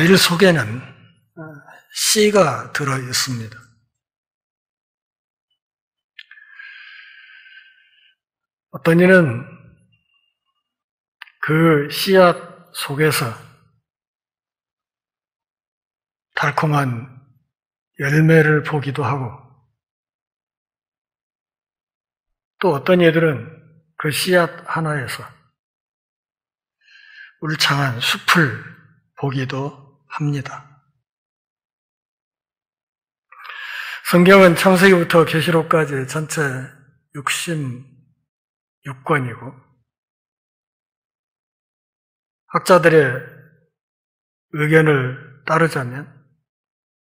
과일 속에는 씨가 들어 있습니다. 어떤 이는 그 씨앗 속에서 달콤한 열매를 보기도 하고, 또 어떤 이들은 그 씨앗 하나에서 울창한 숲을 보기도 합니다. 성경은 창세기부터 계시록까지 전체 66권이고 학자들의 의견을 따르자면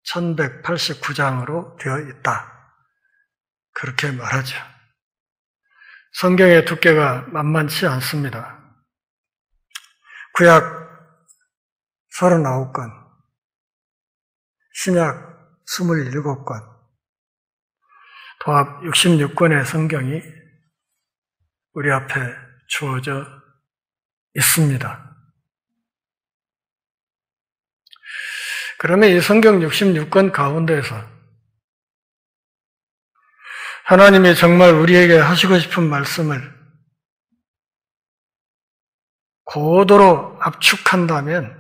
1189장으로 되어 있다, 그렇게 말하죠. 성경의 두께가 만만치 않습니다. 구약 39권, 신약 27권, 도합 66권의 성경이 우리 앞에 주어져 있습니다. 그러면 이 성경 66권 가운데에서 하나님이 정말 우리에게 하시고 싶은 말씀을 고도로 압축한다면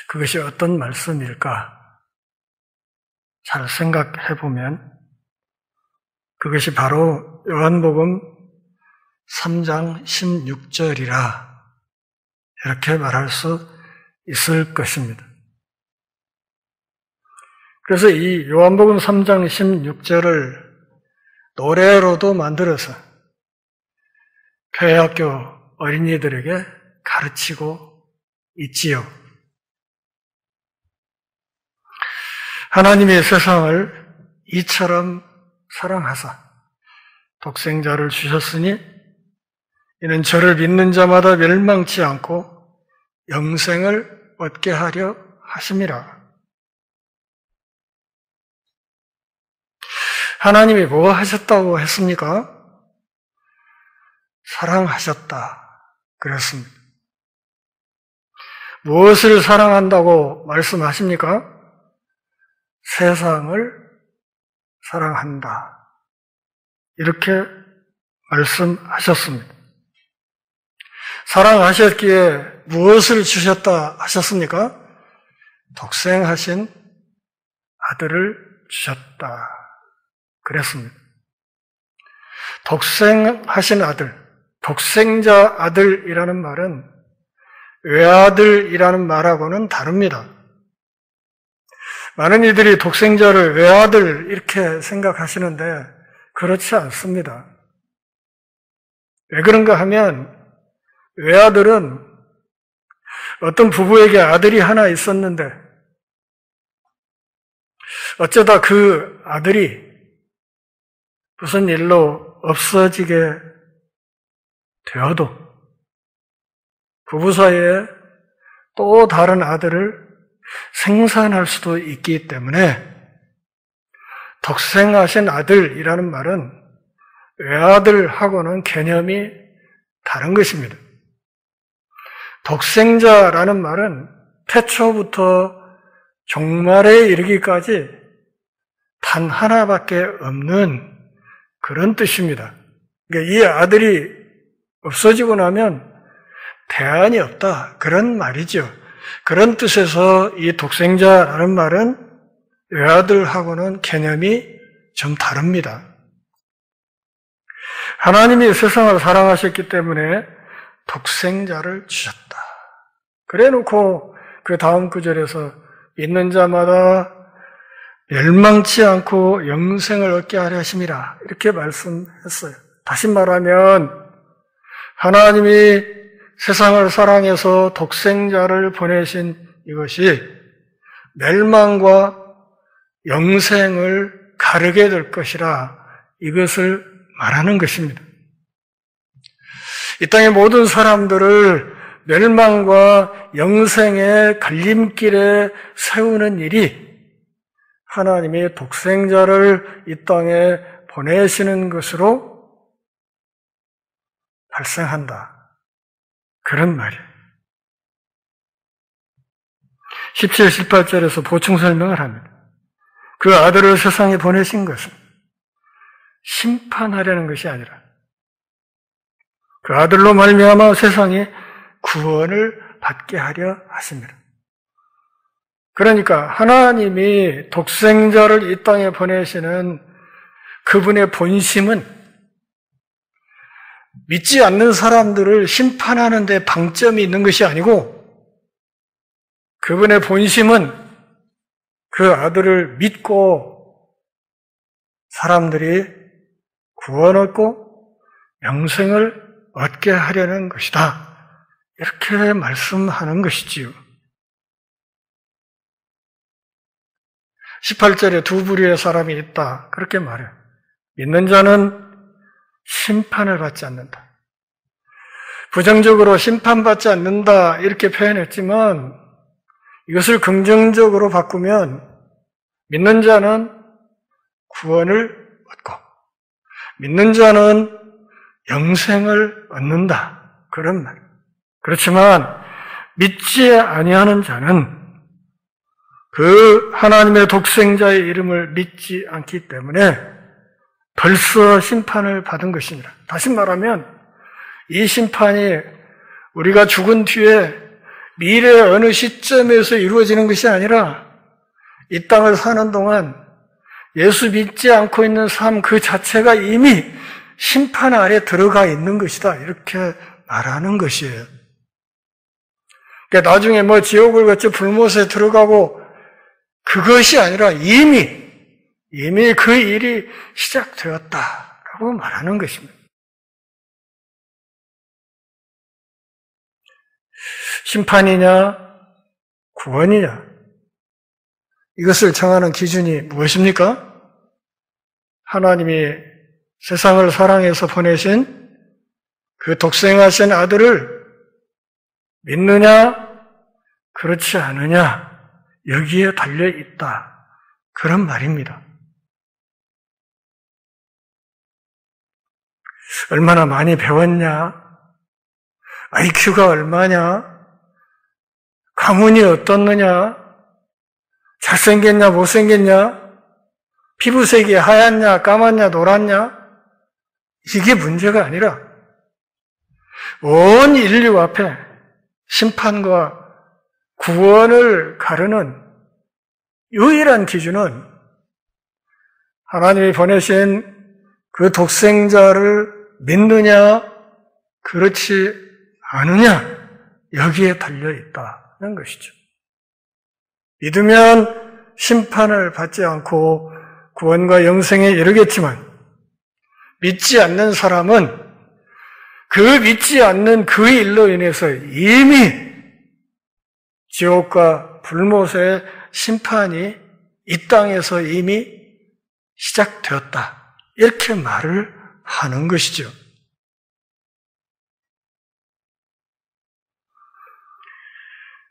그것이 어떤 말씀일까? 잘 생각해 보면 그것이 바로 요한복음 3장 16절이라 이렇게 말할 수 있을 것입니다. 그래서 이 요한복음 3장 16절을 노래로도 만들어서 교회학교 어린이들에게 가르치고 있지요. 하나님의 세상을 이처럼 사랑하사 독생자를 주셨으니 이는 저를 믿는 자마다 멸망치 않고 영생을 얻게 하려 하심이라. 하나님이 뭐 하셨다고 했습니까? 사랑하셨다 그랬습니다. 무엇을 사랑한다고 말씀하십니까? 세상을 사랑한다, 이렇게 말씀하셨습니다. 사랑하셨기에 무엇을 주셨다 하셨습니까? 독생하신 아들을 주셨다 그랬습니다. 독생하신 아들, 독생자 아들이라는 말은 외아들이라는 말하고는 다릅니다. 많은 이들이 독생자를 외아들 이렇게 생각하시는데 그렇지 않습니다. 왜 그런가 하면 외아들은 어떤 부부에게 아들이 하나 있었는데 어쩌다 그 아들이 무슨 일로 없어지게 되어도 부부 사이에 또 다른 아들을 생산할 수도 있기 때문에 독생하신 아들이라는 말은 외아들하고는 개념이 다른 것입니다. 독생자라는 말은 태초부터 종말에 이르기까지 단 하나밖에 없는 그런 뜻입니다. 그러니까 이 아들이 없어지고 나면 대안이 없다, 그런 말이죠. 그런 뜻에서 이 독생자라는 말은 외아들하고는 개념이 좀 다릅니다. 하나님이 세상을 사랑하셨기 때문에 독생자를 주셨다. 그래 놓고 그 다음 구절에서 믿는 자마다 멸망치 않고 영생을 얻게 하려 하심이라 이렇게 말씀했어요. 다시 말하면 하나님이 세상을 사랑해서 독생자를 보내신 이것이 멸망과 영생을 가르게 될 것이라 이것을 말하는 것입니다. 이 땅의 모든 사람들을 멸망과 영생의 갈림길에 세우는 일이 하나님의 독생자를 이 땅에 보내시는 것으로 발생한다, 그런 말이에요. 17, 18절에서 보충 설명을 합니다. 그 아들을 세상에 보내신 것은 심판하려는 것이 아니라 그 아들로 말미암아 세상에 구원을 받게 하려 하십니다. 그러니까 하나님이 독생자를 이 땅에 보내시는 그분의 본심은 믿지 않는 사람들을 심판하는 데 방점이 있는 것이 아니고 그분의 본심은 그 아들을 믿고 사람들이 구원 얻고 영생을 얻게 하려는 것이다. 이렇게 말씀하는 것이지요. 18절에 두 부류의 사람이 있다. 그렇게 말해요. 믿는 자는 심판을 받지 않는다. 부정적으로 심판받지 않는다. 이렇게 표현했지만 이것을 긍정적으로 바꾸면 믿는 자는 구원을 얻고 믿는 자는 영생을 얻는다. 그런 말. 그렇지만 믿지 아니하는 자는 그 하나님의 독생자의 이름을 믿지 않기 때문에 벌써 심판을 받은 것입니다. 다시 말하면 이 심판이 우리가 죽은 뒤에 미래의 어느 시점에서 이루어지는 것이 아니라 이 땅을 사는 동안 예수 믿지 않고 있는 삶 그 자체가 이미 심판 아래 들어가 있는 것이다. 이렇게 말하는 것이에요. 그러니까 나중에 지옥을 거쳐 불못에 들어가고 그것이 아니라 이미 그 일이 시작되었다라고 말하는 것입니다. 심판이냐 구원이냐 이것을 정하는 기준이 무엇입니까? 하나님이 세상을 사랑해서 보내신 그 독생하신 아들을 믿느냐 그렇지 않으냐 여기에 달려있다. 그런 말입니다. 얼마나 많이 배웠냐? IQ가 얼마냐? 가문이 어떻느냐? 잘생겼냐? 못생겼냐? 피부색이 하얗냐? 까맣냐? 노랗냐? 이게 문제가 아니라 온 인류 앞에 심판과 구원을 가르는 유일한 기준은 하나님이 보내신 그 독생자를 믿느냐, 그렇지 않으냐, 여기에 달려있다는 것이죠. 믿으면 심판을 받지 않고 구원과 영생에 이르겠지만 믿지 않는 사람은 그 믿지 않는 그 일로 인해서 이미 지옥과 불못의 심판이 이 땅에서 이미 시작되었다. 이렇게 말을 하는 것이죠.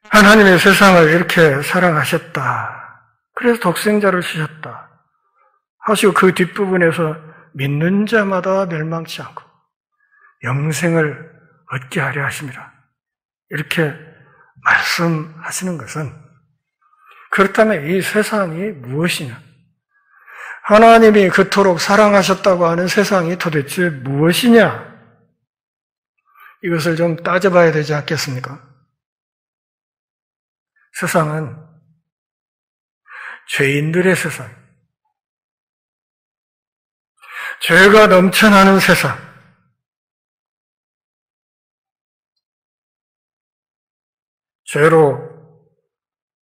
하나님의 세상을 이렇게 사랑하셨다. 그래서 독생자를 주셨다. 하시고 그 뒷부분에서 믿는 자마다 멸망치 않고 영생을 얻게 하려 하십니다. 이렇게 말씀하시는 것은 그렇다면 이 세상이 무엇이냐? 하나님이 그토록 사랑하셨다고 하는 세상이 도대체 무엇이냐? 이것을 좀 따져봐야 되지 않겠습니까? 세상은 죄인들의 세상, 죄가 넘쳐나는 세상, 죄로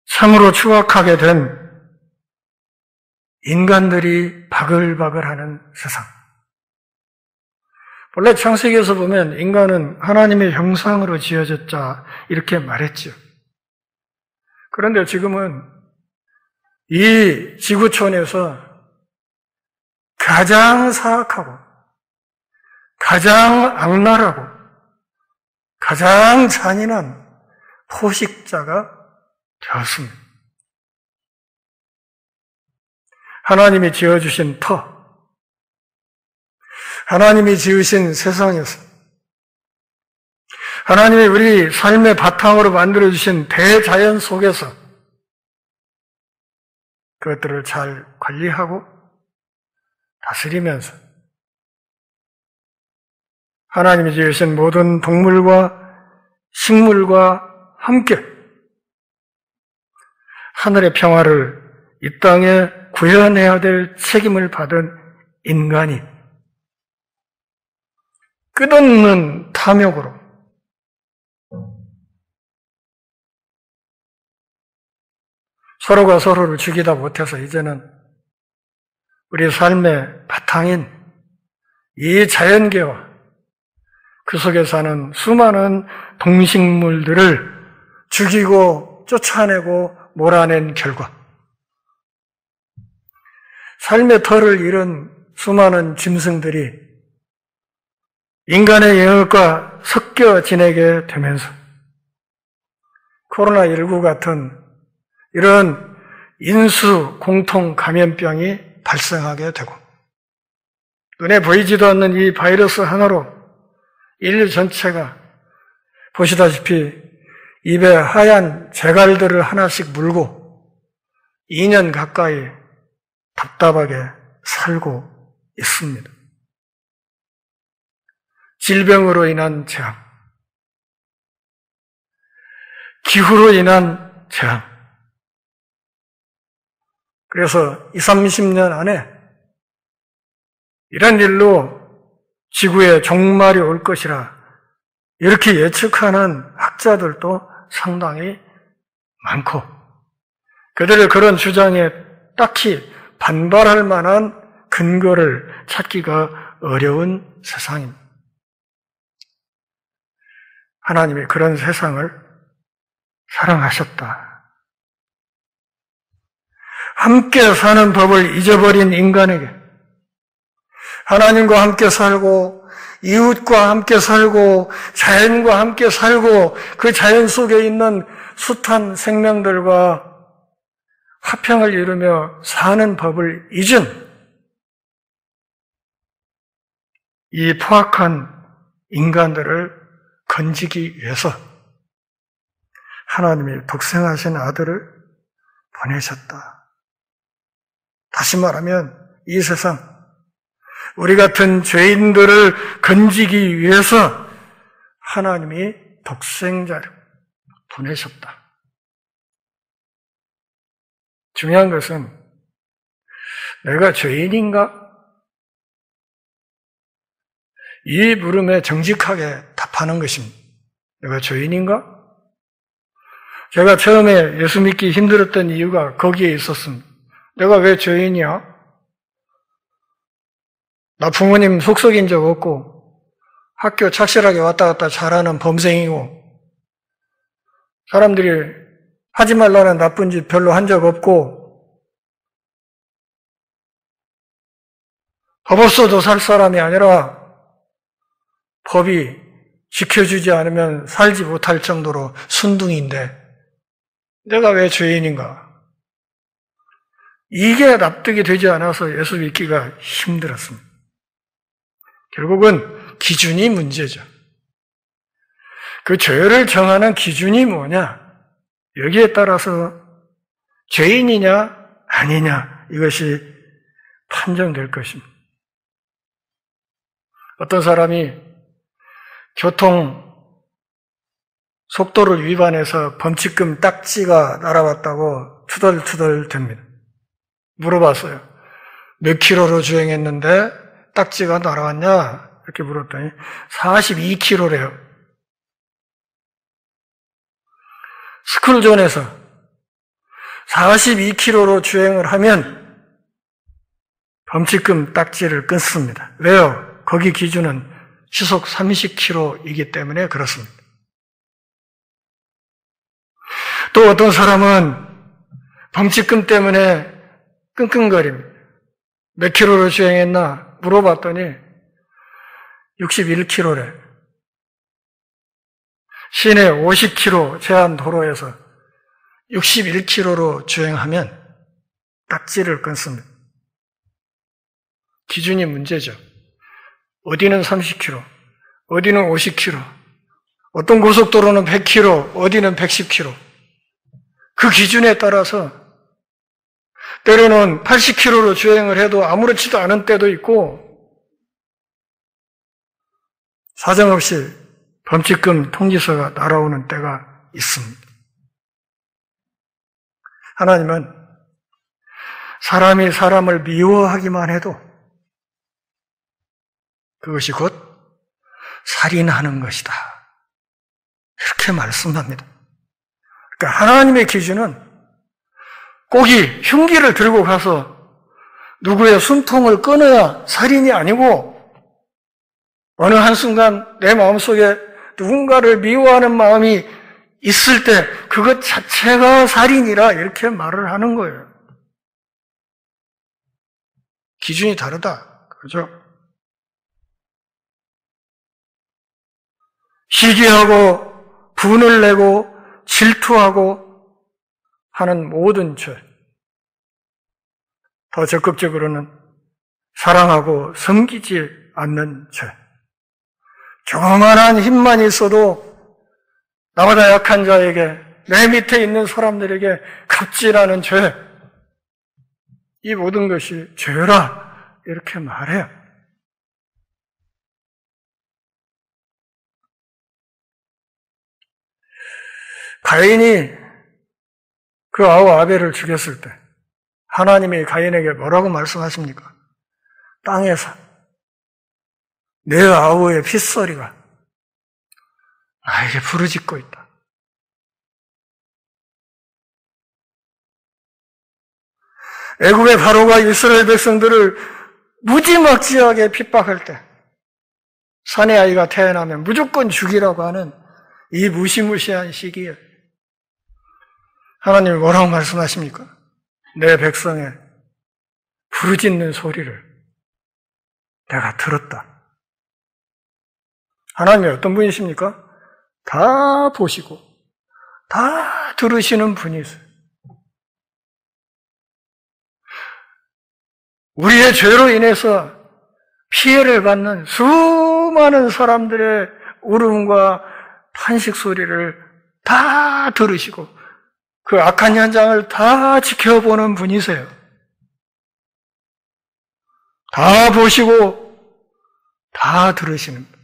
참으로 추악하게 된 인간들이 바글바글하는 세상. 원래 창세기에서 보면 인간은 하나님의 형상으로 지어졌자 이렇게 말했죠. 그런데 지금은 이 지구촌에서 가장 사악하고 가장 악랄하고 가장 잔인한 포식자가 되었습니다. 하나님이 지어주신 터, 하나님이 지으신 세상에서 하나님이 우리 삶의 바탕으로 만들어주신 대자연 속에서 그것들을 잘 관리하고 다스리면서 하나님이 지으신 모든 동물과 식물과 함께 하늘의 평화를 이 땅에 구현해야 될 책임을 받은 인간이 끝없는 탐욕으로 서로가 서로를 죽이다 못해서 이제는 우리 삶의 바탕인 이 자연계와 그 속에 사는 수많은 동식물들을 죽이고 쫓아내고 몰아낸 결과 삶의 털을 잃은 수많은 짐승들이 인간의 영역과 섞여 지내게 되면서 코로나19 같은 이런 인수 공통 감염병이 발생하게 되고 눈에 보이지도 않는 이 바이러스 하나로 인류 전체가 보시다시피 입에 하얀 재갈들을 하나씩 물고 2년 가까이 답답하게 살고 있습니다. 질병으로 인한 재앙, 기후로 인한 재앙. 그래서 20, 30년 안에 이런 일로 지구에 종말이 올 것이라 이렇게 예측하는 학자들도 상당히 많고 그들의 그런 주장에 딱히 반발할 만한 근거를 찾기가 어려운 세상입니다. 하나님이 그런 세상을 사랑하셨다. 함께 사는 법을 잊어버린 인간에게 하나님과 함께 살고 이웃과 함께 살고 자연과 함께 살고 그 자연 속에 있는 숱한 생명들과 화평을 이루며 사는 법을 잊은 이 포악한 인간들을 건지기 위해서 하나님이 독생하신 아들을 보내셨다. 다시 말하면 이 세상 우리 같은 죄인들을 건지기 위해서 하나님이 독생자를 보내셨다. 중요한 것은 내가 죄인인가? 이 물음에 정직하게 답하는 것입니다. 내가 죄인인가? 제가 처음에 예수 믿기 힘들었던 이유가 거기에 있었습니다. 내가 왜 죄인이야? 나 부모님 속썩인 적 없고 학교 착실하게 왔다 갔다 잘하는 범생이고 사람들이 하지 말라는 나쁜 짓 별로 한 적 없고 법 없어도 살 사람이 아니라 법이 지켜주지 않으면 살지 못할 정도로 순둥이인데 내가 왜 죄인인가? 이게 납득이 되지 않아서 예수 믿기가 힘들었습니다. 결국은 기준이 문제죠. 그 죄를 정하는 기준이 뭐냐? 여기에 따라서 죄인이냐 아니냐 이것이 판정될 것입니다. 어떤 사람이 교통 속도를 위반해서 범칙금 딱지가 날아왔다고 투덜투덜 됩니다. 물어봤어요. 몇 킬로로 주행했는데 딱지가 날아왔냐? 이렇게 물었더니 42킬로래요. 스쿨존에서 42킬로로 주행을 하면 범칙금 딱지를 끊습니다. 왜요? 거기 기준은 시속 30km이기 때문에 그렇습니다. 또 어떤 사람은 범칙금 때문에 끙끙거립니다. 몇 킬로로 주행했나? 물어봤더니 61km래. 시내 50km 제한 도로에서 61km로 주행하면 딱지를 끊습니다. 기준이 문제죠. 어디는 30km, 어디는 50km, 어떤 고속도로는 100km, 어디는 110km. 그 기준에 따라서 때로는 80km로 주행을 해도 아무렇지도 않은 때도 있고 사정없이 범칙금 통지서가 날아오는 때가 있습니다. 하나님은 사람이 사람을 미워하기만 해도 그것이 곧 살인하는 것이다. 이렇게 말씀합니다. 그러니까 하나님의 기준은 꼭이 흉기를 들고 가서 누구의 숨통을 끊어야 살인이 아니고 어느 한순간 내 마음속에 누군가를 미워하는 마음이 있을 때 그것 자체가 살인이라 이렇게 말을 하는 거예요. 기준이 다르다. 그죠? 시기하고 분을 내고 질투하고 하는 모든 죄. 더 적극적으로는 사랑하고 섬기지 않는 죄. 조그만한 힘만 있어도 나보다 약한 자에게, 내 밑에 있는 사람들에게 갑질하는 죄. 이 모든 것이 죄라 이렇게 말해요. 가인이 그 아우 아벨을 죽였을 때 하나님이 가인에게 뭐라고 말씀하십니까? 땅에서 내 아우의 핏소리가 나에게 부르짖고 있다. 애굽의 바로가 이스라엘 백성들을 무지막지하게 핍박할 때 사내 아이가 태어나면 무조건 죽이라고 하는 이 무시무시한 시기에 하나님이 뭐라고 말씀하십니까? 내 백성의 부르짖는 소리를 내가 들었다. 하나님이 어떤 분이십니까? 다 보시고 다 들으시는 분이세요. 우리의 죄로 인해서 피해를 받는 수많은 사람들의 울음과 탄식 소리를 다 들으시고 그 악한 현장을 다 지켜보는 분이세요. 다 보시고 다 들으시는 분.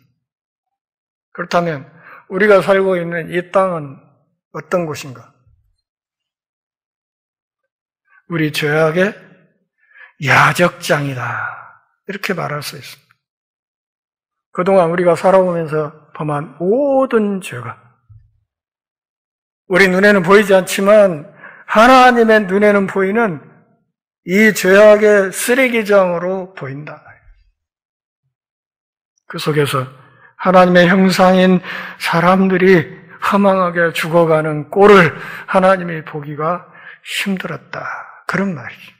그렇다면 우리가 살고 있는 이 땅은 어떤 곳인가? 우리 죄악의 야적장이다. 이렇게 말할 수 있습니다. 그동안 우리가 살아오면서 범한 모든 죄가 우리 눈에는 보이지 않지만 하나님의 눈에는 보이는 이 죄악의 쓰레기장으로 보인다. 그 속에서 하나님의 형상인 사람들이 허망하게 죽어가는 꼴을 하나님이 보기가 힘들었다. 그런 말이죠.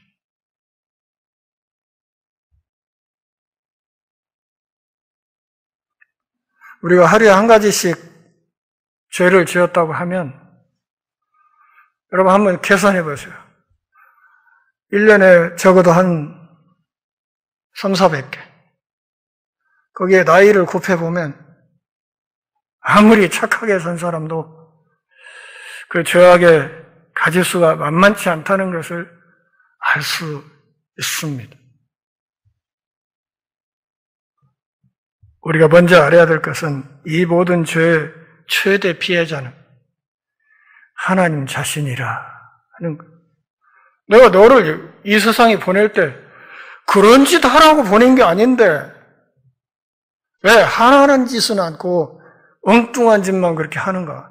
우리가 하루에 한 가지씩 죄를 지었다고 하면 여러분 한번 계산해 보세요. 1년에 적어도 한 300-400개. 거기에 나이를 곱해보면 아무리 착하게 산 사람도 그 죄악의 가지수가 만만치 않다는 것을 알 수 있습니다. 우리가 먼저 알아야 될 것은 이 모든 죄의 최대 피해자는 하나님 자신이라 하는 것. 내가 너를 이 세상에 보낼 때 그런 짓 하라고 보낸 게 아닌데 왜 하나는 짓은 않고 엉뚱한 짓만 그렇게 하는가?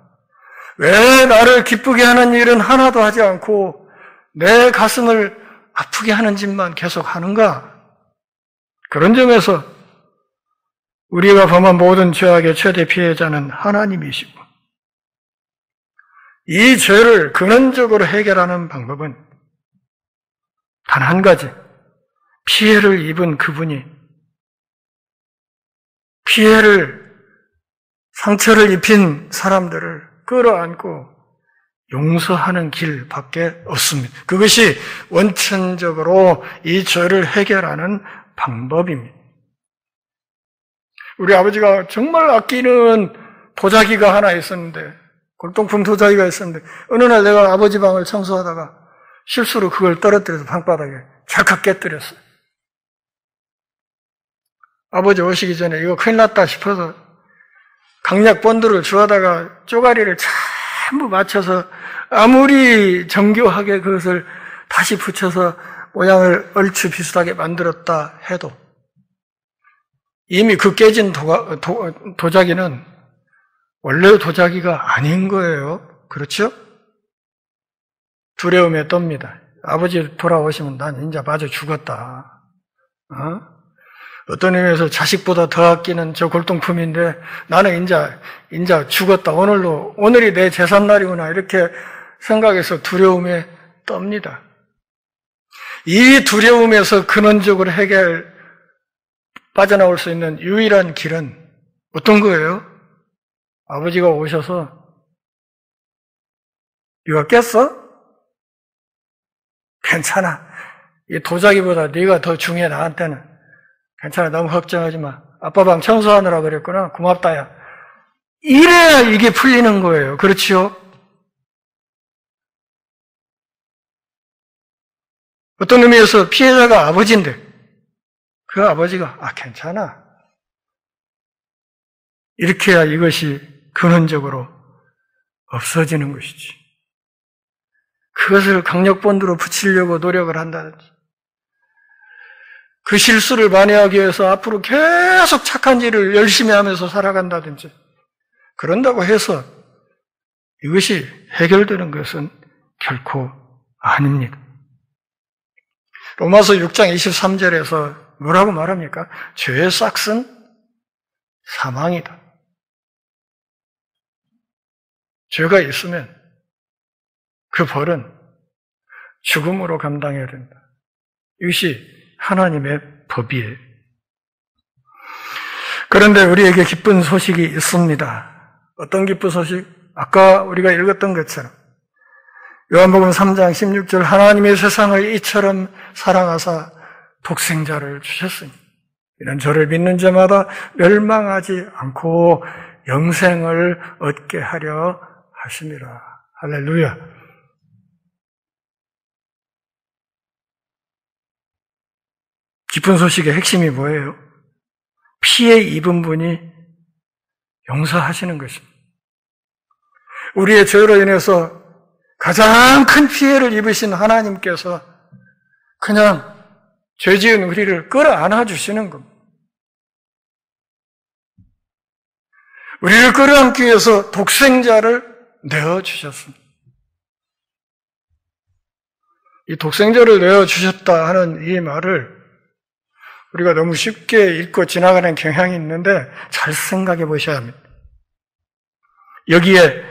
왜 나를 기쁘게 하는 일은 하나도 하지 않고 내 가슴을 아프게 하는 짓만 계속 하는가? 그런 점에서 우리가 범한 모든 죄악의 최대 피해자는 하나님이시고 이 죄를 근원적으로 해결하는 방법은 단 한 가지, 피해를 입은 그분이 상처를 입힌 사람들을 끌어안고 용서하는 길밖에 없습니다. 그것이 원천적으로 이 죄를 해결하는 방법입니다. 우리 아버지가 정말 아끼는 도자기가 하나 있었는데, 골동품 도자기가 있었는데, 어느 날 내가 아버지 방을 청소하다가 실수로 그걸 떨어뜨려서 방바닥에 찰칵 깨뜨렸어요. 아버지 오시기 전에 이거 큰일 났다 싶어서 강약 본드를 주워다가 쪼가리를 전부 맞춰서 아무리 정교하게 그것을 다시 붙여서 모양을 얼추 비슷하게 만들었다 해도 이미 그 깨진 도자기는 원래 도자기가 아닌 거예요. 그렇죠? 두려움에 떱니다. 아버지 돌아오시면 난 이제 마저 죽었다. 어떤 의미에서 자식보다 더 아끼는 저 골동품인데 나는 이제 죽었다. 오늘이 내 제삿날이구나. 이렇게 생각해서 두려움에 떱니다. 이 두려움에서 근원적으로 빠져나올 수 있는 유일한 길은 어떤 거예요? 아버지가 오셔서 네가 깼어? 괜찮아. 이 도자기보다 네가 더 중요해 나한테는. 괜찮아. 너무 걱정하지 마. 아빠 방 청소하느라 그랬구나. 고맙다 야. 이래야 이게 풀리는 거예요. 그렇지요? 어떤 의미에서 피해자가 아버지인데 그 아버지가 괜찮아. 이렇게 해야 이것이 근원적으로 없어지는 것이지. 그것을 강력본드로 붙이려고 노력을 한다든지 그 실수를 만회하기 위해서 앞으로 계속 착한 일을 열심히 하면서 살아간다든지 그런다고 해서 이것이 해결되는 것은 결코 아닙니다. 로마서 6장 23절에서 뭐라고 말합니까? 죄의 싹은 사망이다. 죄가 있으면 그 벌은 죽음으로 감당해야 된다. 이것이 하나님의 법이에요. 그런데 우리에게 기쁜 소식이 있습니다. 어떤 기쁜 소식? 아까 우리가 읽었던 것처럼 요한복음 3장 16절 하나님의 세상을 이처럼 사랑하사 독생자를 주셨으니 이는 저를 믿는 자마다 멸망하지 않고 영생을 얻게 하려 하심이라. 할렐루야. 기쁜 소식의 핵심이 뭐예요? 피해 입은 분이 용서하시는 것입니다. 우리의 죄로 인해서 가장 큰 피해를 입으신 하나님께서 그냥 죄 지은 우리를 끌어안아 주시는 겁니다. 우리를 끌어안기 위해서 독생자를 내어주셨습니다. 이 독생자를 내어주셨다 하는 이 말을 우리가 너무 쉽게 읽고 지나가는 경향이 있는데 잘 생각해 보셔야 합니다. 여기에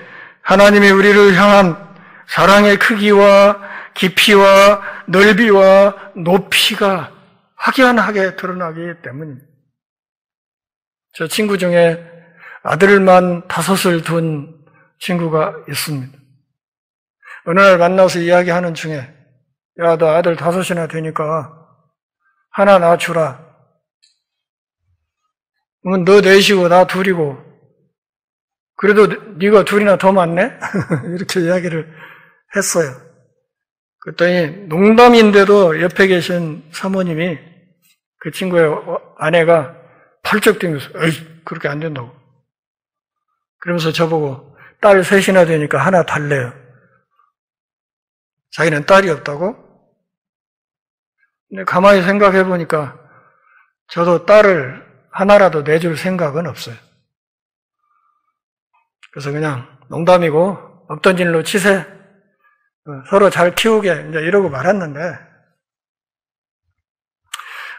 하나님이 우리를 향한 사랑의 크기와 깊이와 넓이와 높이가 확연하게 드러나기 때문입니다. 저 친구 중에 아들만 5을 둔 친구가 있습니다. 어느 날 만나서 이야기하는 중에 야, 너 아들 5이나 되니까 하나 낳아주라. 그러면 너 4이고 나 2이고 그래도 네가 2이나 더 많네? 이렇게 이야기를 했어요. 그랬더니 농담인데도 옆에 계신 사모님이 그 친구의 아내가 펄쩍 뛰면서 에이, 그렇게 안 된다고. 그러면서 저보고 딸 3이나 되니까 하나 달래요. 자기는 딸이 없다고? 근데 가만히 생각해 보니까 저도 딸을 하나라도 내줄 생각은 없어요. 그래서 그냥 농담이고 없던 일로 치세. 서로 잘 키우게 이제 이러고 말았는데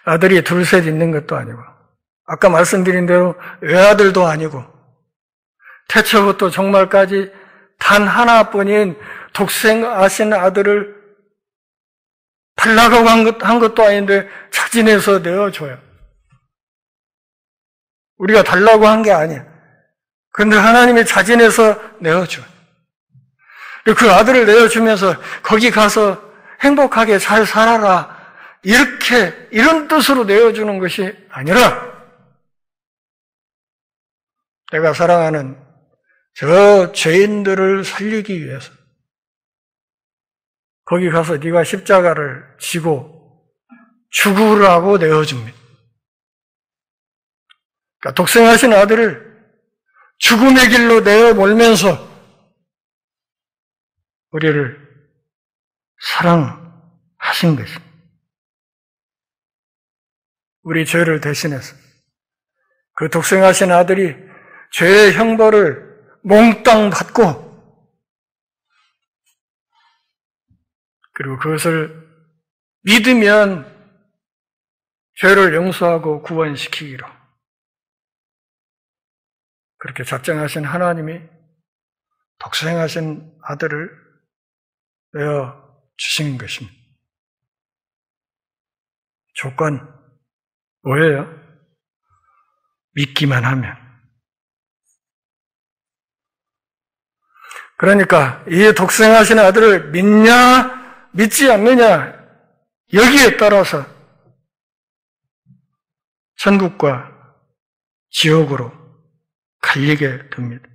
아들이 2, 3 있는 것도 아니고 아까 말씀드린 대로 외아들도 아니고 태초부터 정말까지 단 하나뿐인 독생하신 아들을 달라고 한 것도 아닌데 자진해서 내어줘요. 우리가 달라고 한 게 아니야. 그런데 하나님이 자진해서 내어줘요. 그 아들을 내어주면서 거기 가서 행복하게 잘 살아라. 이런 뜻으로 내어주는 것이 아니라 내가 사랑하는 저 죄인들을 살리기 위해서 거기 가서 네가 십자가를 지고 죽으라고 내어줍니다. 그러니까 독생하신 아들을 죽음의 길로 내어몰면서 우리를 사랑하신 것입니다. 우리 죄를 대신해서 그 독생하신 아들이 죄의 형벌을 몽땅 받고 그리고 그것을 믿으면 죄를 용서하고 구원시키기로 그렇게 작정하신 하나님이 독생하신 아들을 내어 주신 것입니다. 조건 뭐예요? 믿기만 하면. 그러니까 이 독생하신 아들을 믿냐 믿지 않느냐 여기에 따라서 천국과 지옥으로 갈리게 됩니다.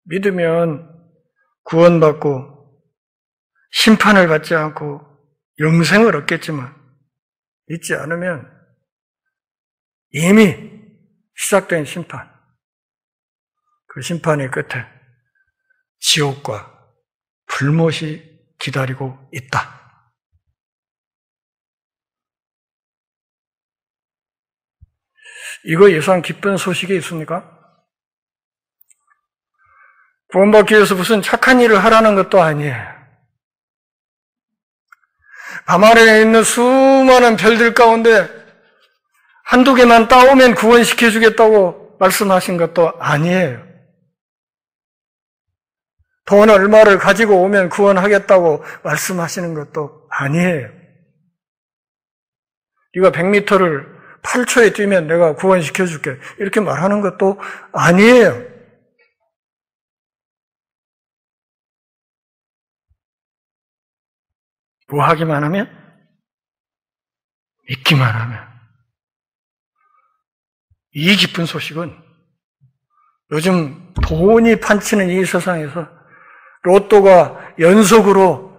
믿으면 구원받고 심판을 받지 않고 영생을 얻겠지만 믿지 않으면 이미 시작된 심판, 그 심판의 끝에 지옥과 불못이 기다리고 있다. 이거 예상 기쁜 소식이 있습니까? 구원받기 위해서 무슨 착한 일을 하라는 것도 아니에요. 밤하늘에 있는 수많은 별들 가운데 한두 개만 따오면 구원시켜주겠다고 말씀하신 것도 아니에요. 돈 얼마를 가지고 오면 구원하겠다고 말씀하시는 것도 아니에요. 네가 100m를 8초에 뛰면 내가 구원시켜줄게 이렇게 말하는 것도 아니에요. 뭐 하기만 하면? 믿기만 하면. 이 기쁜 소식은 요즘 돈이 판치는 이 세상에서 로또가 연속으로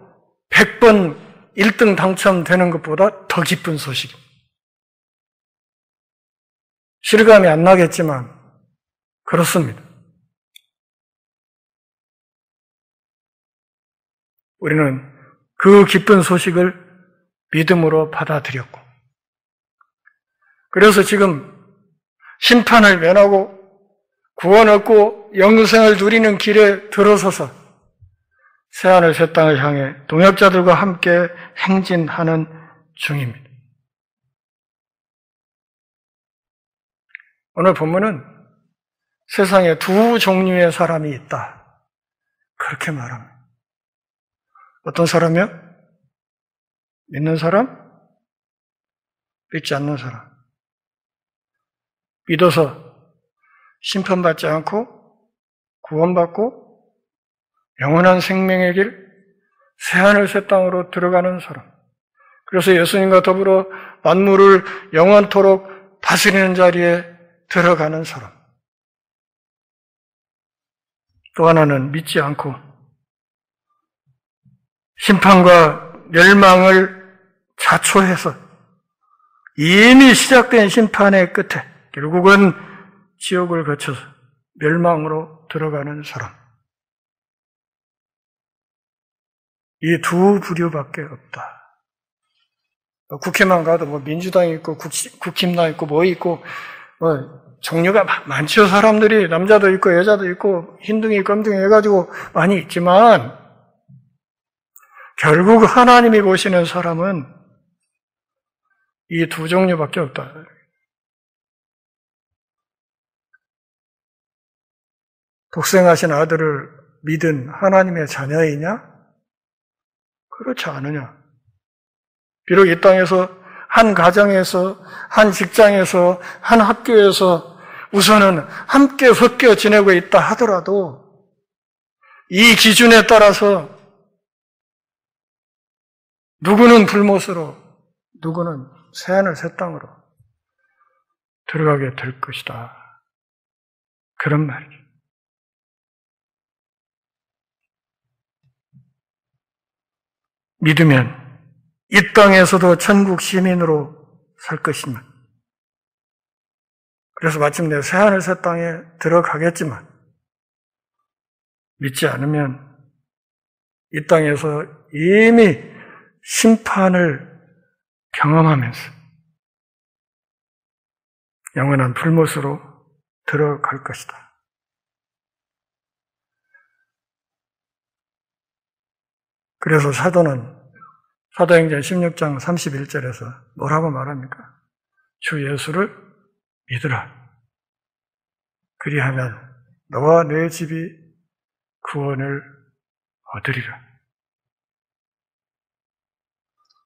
100번 1등 당첨되는 것보다 더 기쁜 소식입니다. 실감이 안 나겠지만 그렇습니다. 우리는 그 기쁜 소식을 믿음으로 받아들였고 그래서 지금 심판을 면하고 구원 얻고 영생을 누리는 길에 들어서서 새하늘 새 땅을 향해 동역자들과 함께 행진하는 중입니다. 오늘 본문은 세상에 두 종류의 사람이 있다. 그렇게 말합니다. 어떤 사람이요? 믿는 사람? 믿지 않는 사람. 믿어서 심판받지 않고 구원받고 영원한 생명의 길, 새하늘 새 땅으로 들어가는 사람. 그래서 예수님과 더불어 만물을 영원토록 다스리는 자리에 들어가는 사람. 또 하나는 믿지 않고 심판과 멸망을 자초해서 이미 시작된 심판의 끝에 결국은 지옥을 거쳐서 멸망으로 들어가는 사람. 이 두 부류밖에 없다. 국회만 가도 뭐 민주당이 있고 국힘당 있고 뭐 있고 종류가 많죠. 사람들이 남자도 있고 여자도 있고 흰둥이 검둥이 해가지고 많이 있지만 결국 하나님이 보시는 사람은 이 두 종류밖에 없다. 독생하신 아들을 믿은 하나님의 자녀이냐? 그렇지 않으냐? 비록 이 땅에서 한 가정에서, 한 직장에서, 한 학교에서 우선은 함께 섞여 지내고 있다 하더라도 이 기준에 따라서 누구는 불못으로, 누구는 새하늘 새 땅으로 들어가게 될 것이다. 그런 말이죠. 믿으면 이 땅에서도 천국 시민으로 살 것이면, 그래서 마침내 새하늘 새 땅에 들어가겠지만 믿지 않으면 이 땅에서 이미 심판을 경험하면서 영원한 불못으로 들어갈 것이다. 그래서 사도는 사도행전 16장 31절에서 뭐라고 말합니까? 주 예수를 믿으라. 그리하면 너와 내 집이 구원을 얻으리라.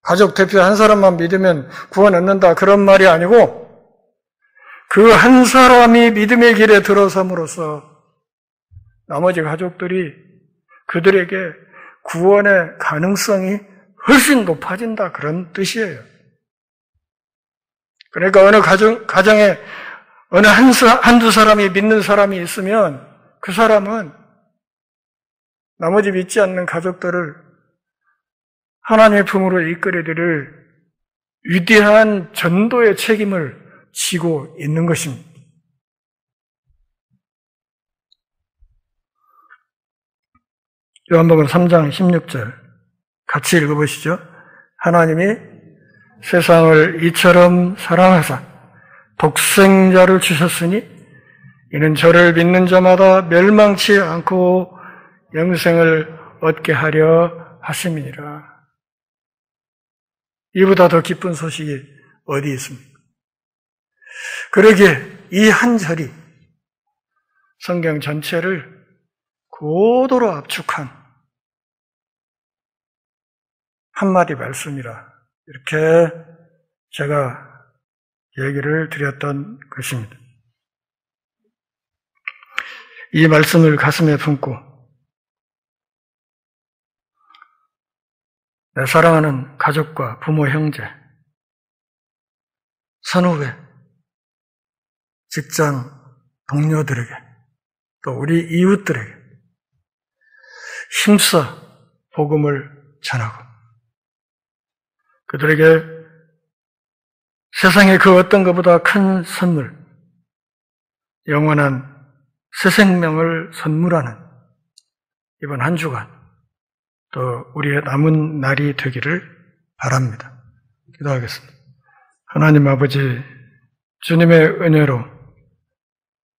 가족 대표 한 사람만 믿으면 구원 얻는다, 그런 말이 아니고 그 한 사람이 믿음의 길에 들어섬으로써 나머지 가족들이 그들에게 구원의 가능성이 훨씬 높아진다, 그런 뜻이에요. 그러니까 어느 가정에 어느 한두 사람이 믿는 사람이 있으면 그 사람은 나머지 믿지 않는 가족들을 하나님의 품으로 이끌어드릴 위대한 전도의 책임을 지고 있는 것입니다. 요한복음 3장 16절 같이 읽어보시죠. 하나님이 세상을 이처럼 사랑하사 독생자를 주셨으니 이는 저를 믿는 자마다 멸망치 않고 영생을 얻게 하려 하심이니라. 이보다 더 기쁜 소식이 어디 있습니까? 그러기에 이 한 절이 성경 전체를 고도로 압축한 한마디 말씀이라 이렇게 제가 얘기를 드렸던 것입니다. 이 말씀을 가슴에 품고 내 사랑하는 가족과 부모, 형제, 선후배, 직장 동료들에게 또 우리 이웃들에게 힘써 복음을 전하고 그들에게 세상의 그 어떤 것보다 큰 선물, 영원한 새 생명을 선물하는 이번 한 주간 또 우리의 남은 날이 되기를 바랍니다. 기도하겠습니다. 하나님 아버지, 주님의 은혜로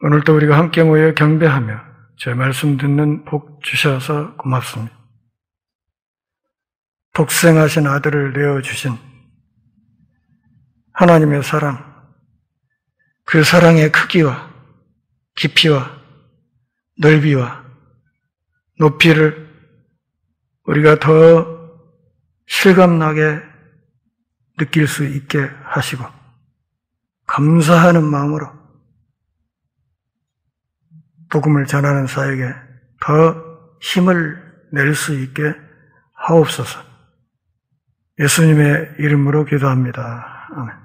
오늘도 우리가 함께 모여 경배하며 제 말씀 듣는 복 주셔서 고맙습니다. 독생하신 아들을 내어주신 하나님의 사랑, 그 사랑의 크기와 깊이와 넓이와 높이를 우리가 더 실감나게 느낄 수 있게 하시고 감사하는 마음으로 복음을 전하는 사역에 더 힘을 낼 수 있게 하옵소서. 예수님의 이름으로 기도합니다. 아멘.